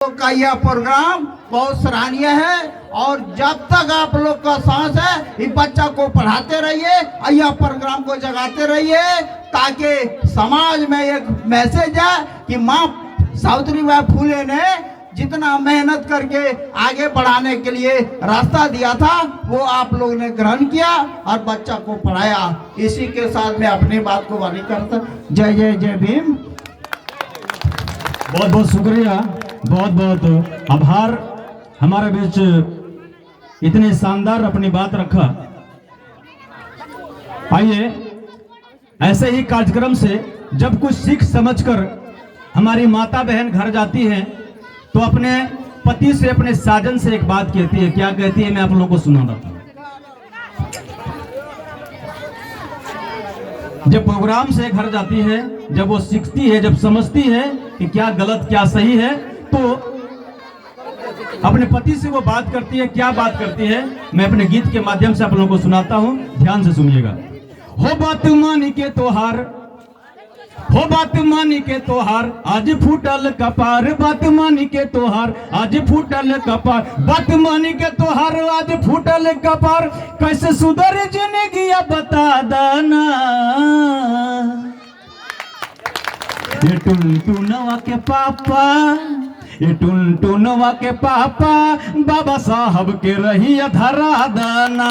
का यह प्रोग्राम बहुत सराहनीय है और जब तक आप लोग का सांस है इस बच्चा को पढ़ाते रहिए और यह प्रोग्राम को जगाते रहिए ताकि समाज में एक मैसेज है कि माँ सावित्रीबाई फुले ने जितना मेहनत करके आगे बढ़ाने के लिए रास्ता दिया था वो आप लोगों ने ग्रहण किया और बच्चा को पढ़ाया। इसी के साथ मैं अपनी बात को वाणी करता। जय जय जय भीम। बहुत बहुत शुक्रिया, बहुत बहुत आभार हमारे बीच इतने शानदार अपनी बात रखा। आइए ऐसे ही कार्यक्रम से जब कुछ सीख समझकर हमारी माता बहन घर जाती हैं तो अपने पति से अपने साजन से एक बात कहती है। क्या कहती है मैं आप लोगों को सुनाता हूं। जब प्रोग्राम से घर जाती है, जब वो सीखती है, जब समझती है कि क्या गलत क्या सही है, तो अपने पति से वो बात करती है। क्या बात करती है मैं अपने गीत के माध्यम से आप लोगों को सुनाता हूं, ध्यान से सुनिएगा। हो बात मानी के तोहार, हो बात मानी के तोहार, आज फूटल कपार, बात मानी के तोहार, आज फूटल कपार, बात मानी के तोहार, आज फूटल कपार, कैसे सुधर जिंदगी बता देना। ये टुनटुनवा के पापा, ये टुनटुनवा के पापा, बाबा साहब के रही धरा दाना।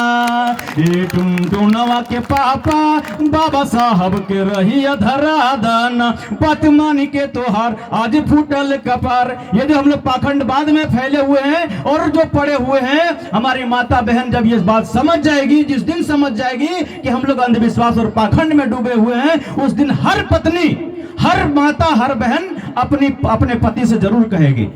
ये टुनटुनवा के पापा, बाबा साहब के रही धरा दाना। बात मानी के तोहार, आज फूटल कपार। ये जो हम लोग पाखंडवाद में फैले हुए हैं और जो पड़े हुए हैं, हमारी माता बहन जब ये बात समझ जाएगी, जिस दिन समझ जाएगी कि हम लोग अंधविश्वास और पाखंड में डूबे हुए हैं, उस दिन हर पत्नी, हर माता, हर बहन अपने पति से जरूर कहेगी।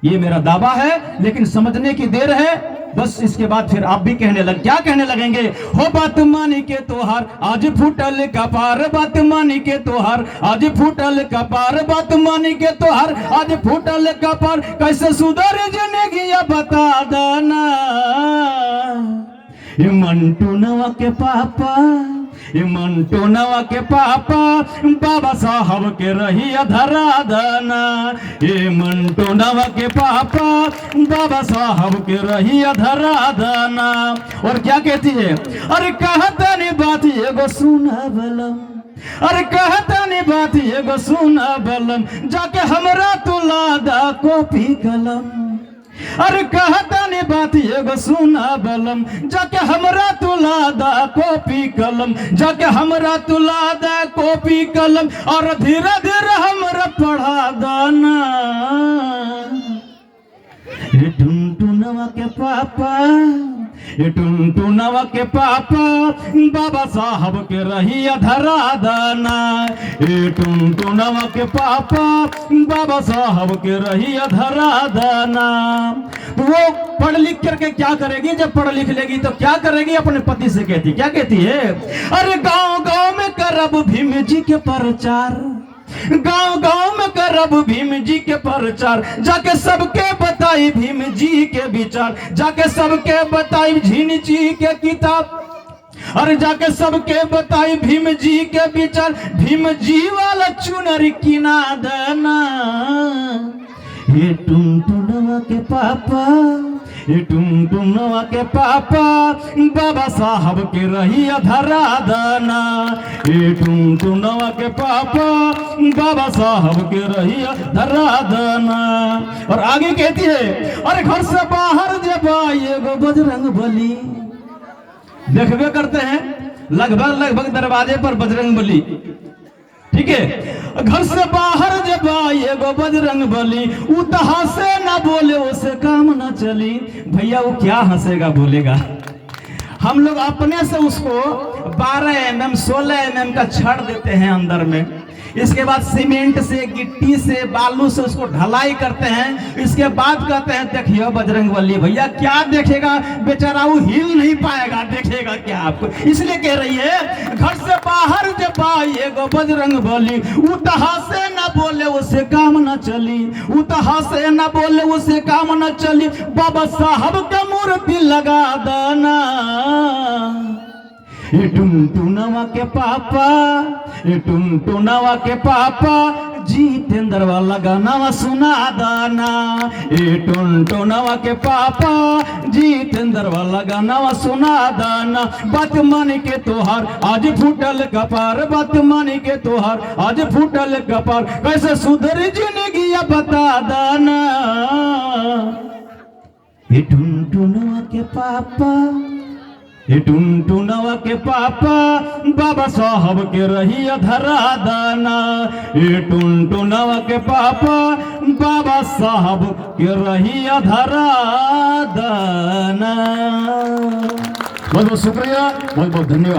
ये मेरा दावा है, लेकिन समझने की देर है। बस इसके बाद फिर आप भी क्या कहने लगेंगे। हो बात मानी के तोहार, आज फूटल कपार, बात मानी के तोहार, आज फूटल कपार, बात मानी के तोहार, आज फूटल कपार, कैसे सुधर जिंदगी बता देना। ये मंटूनवा के पापा, ये मंटूनवा के पापा, बाबा साहब के रही धरा दाना। ये मंटूनवा के पापा, बाबा साहब के रही धरा दाना। और क्या कहती है, अरे कहता नहीं बात ये गो सुना बलम, अरे कहता नहीं बात ये गो सुना बलम, जाके हमरा तुला दा कॉपी कलम। अरे कहता नहीं बात ये गो सुना बलम, जाके हमरा तुला दा कॉपी कलम, जाके हमरा तुला दा कॉपी कलम, और धीरे धीरे हमरा पढ़ा दाना। ये टुनटुनवा के पापा, ये टुनटुनवा के पापा, बाबा साहब के रही धरा दाना। ये टुनटुनवा के पापा, बाबा साहब के रही धरा दाना। वो पढ़ लिख करके क्या करेगी, जब पढ़ लिख लेगी तो क्या करेगी, अपने पति से कहती, क्या कहती है, अरे गांव गांव में करब भीम जी के प्रचार, गांव गांव में करब भीम जी के प्रचार, जाके सबके बताई भीम जी के विचार, जाके सबके बताई भीम जी के किताब, अरे जाके सबके बताई भीम जी के विचार, भीम जी वाला चुनर किना देना। ये टुनटुनवा के पापा, ये टुनटुनवा के पापा, बाबा साहब के रही धरा दाना। ये टुनटुनवा के पापा, बाबा साहब के रही धरा दाना। और आगे कहती है, अरे घर से बाहर जब आए गो बजरंग बली, देखबे करते हैं लगभग दरवाजे पर बजरंग बली, ठीक है। घर से बाहर जब आए गो बजरंग बली, उत हंसे ना बोले उसे काम ना चली। भैया वो क्या हंसेगा बोलेगा, हम लोग अपने से उसको 12 mm 16 mm का छड़ देते हैं अंदर में, इसके बाद सीमेंट से, गिट्टी से, बालू से उसको ढलाई करते हैं। इसके बाद कहते हैं देखिए बजरंगबली। भैया क्या देखेगा बेचारा, वो हिल नहीं पाएगा, देखेगा क्या आपको। इसलिए कह रही है, घर से बाहर जब आए गो बजरंगबली, उतहा से ना बोले उसे काम न चली, उतहा से ना बोले उसे काम न चली, बाबा साहब का मूर्ति लगा देना। ये टुनटुनवा के पापा, ये टुनटुनवा के पापा, जितेंद्र वाला गाना सुना दाना। ए टुनटुनवा के पापा जितेंद्र वाला गाना सुना दाना। बात मान के तोहार आज फूटल कपार, बात मान के तोहार आज फूटल कपार, कैसे सुधर जिंदगी बता दाना। ए टुनटुनवा के पापा, ए टुनटुनवा के पापा बाबा साहब के रही धरा दाना। ए टुनटुनवा के पापा बाबा साहब के रही धरा दाना। बहुत बहुत शुक्रिया, बहुत बहुत धन्यवाद।